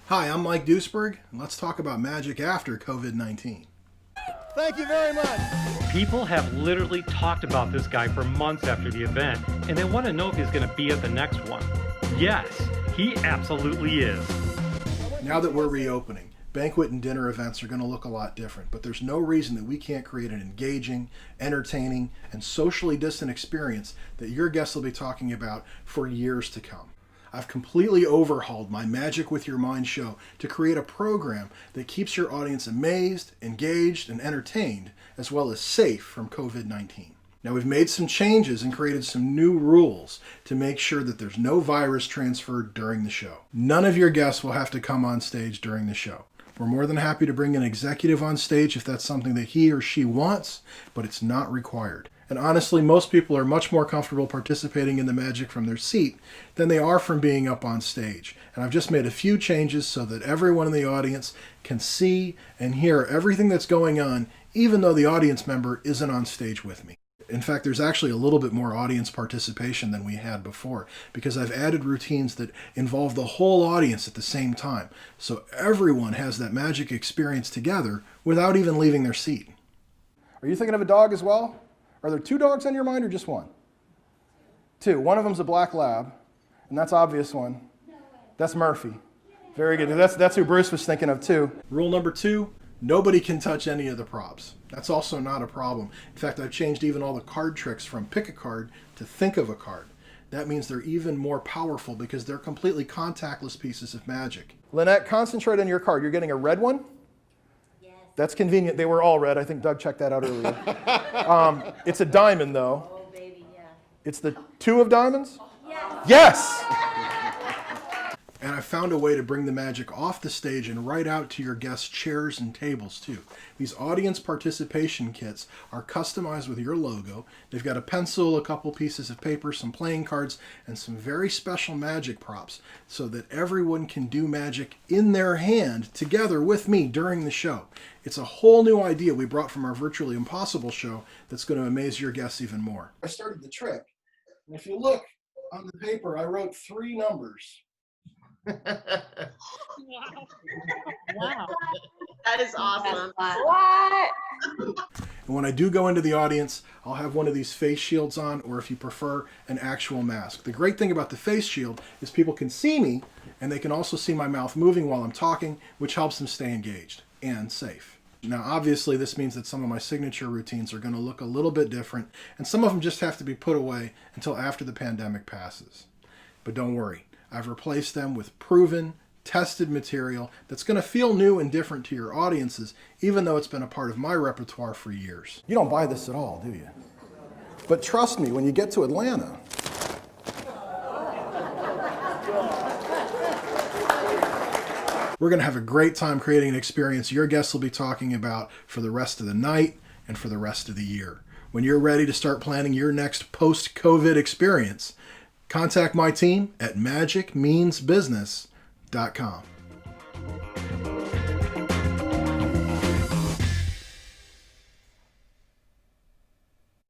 Hi, I'm Mike Duseberg, and let's talk about magic after COVID-19. Thank you very much. People have literally talked about this guy for months after the event, and they want to know if he's going to be at the next one. Yes, he absolutely is. Now that we're reopening, banquet and dinner events are going to look a lot different, but there's no reason that we can't create an engaging, entertaining, and socially distant experience that your guests will be talking about for years to come. I've completely overhauled my Magic with Your Mind show to create a program that keeps your audience amazed, engaged, and entertained, as well as safe from COVID-19. Now, we've made some changes and created some new rules to make sure that there's no virus transferred during the show. None of your guests will have to come on stage during the show. We're more than happy to bring an executive on stage if that's something that he or she wants, but it's not required. And honestly, most people are much more comfortable participating in the magic from their seat than they are from being up on stage. And I've just made a few changes so that everyone in the audience can see and hear everything that's going on, even though the audience member isn't on stage with me. In fact, there's actually a little bit more audience participation than we had before because I've added routines that involve the whole audience at the same time. So everyone has that magic experience together without even leaving their seat. Are you thinking of a dog as well? Are there two dogs on your mind or just one? Two. One of them's a black lab, and that's obvious one. That's Murphy. Very good. That's who Bruce was thinking of too. Rule number 2, nobody can touch any of the props. That's also not a problem. In fact, I've changed even all the card tricks from pick a card to think of a card. That means they're even more powerful because they're completely contactless pieces of magic. Lynette, concentrate on your card. You're getting a red one? That's convenient. They were all red. I think Doug checked that out earlier. It's a diamond, though. Oh, baby, yeah. It's the 2 of diamonds? Yes. Yes! And I found a way to bring the magic off the stage and right out to your guests' chairs and tables, too. These audience participation kits are customized with your logo. They've got a pencil, a couple pieces of paper, some playing cards, and some very special magic props so that everyone can do magic in their hand together with me during the show. It's a whole new idea we brought from our Virtually Impossible show that's going to amaze your guests even more. I started the trick. And if you look on the paper, I wrote 3 numbers. Wow. That is awesome. What? And when I do go into the audience, I'll have one of these face shields on, or if you prefer, an actual mask. The great thing about the face shield is people can see me, and they can also see my mouth moving while I'm talking, which helps them stay engaged and safe. Now, obviously, this means that some of my signature routines are going to look a little bit different, and some of them just have to be put away until after the pandemic passes. But don't worry. I've replaced them with proven, tested material that's going to feel new and different to your audiences, even though it's been a part of my repertoire for years. You don't buy this at all, do you? But trust me, when you get to Atlanta, we're going to have a great time creating an experience your guests will be talking about for the rest of the night and for the rest of the year. When you're ready to start planning your next post-COVID experience, contact my team at magicmeansbusiness.com.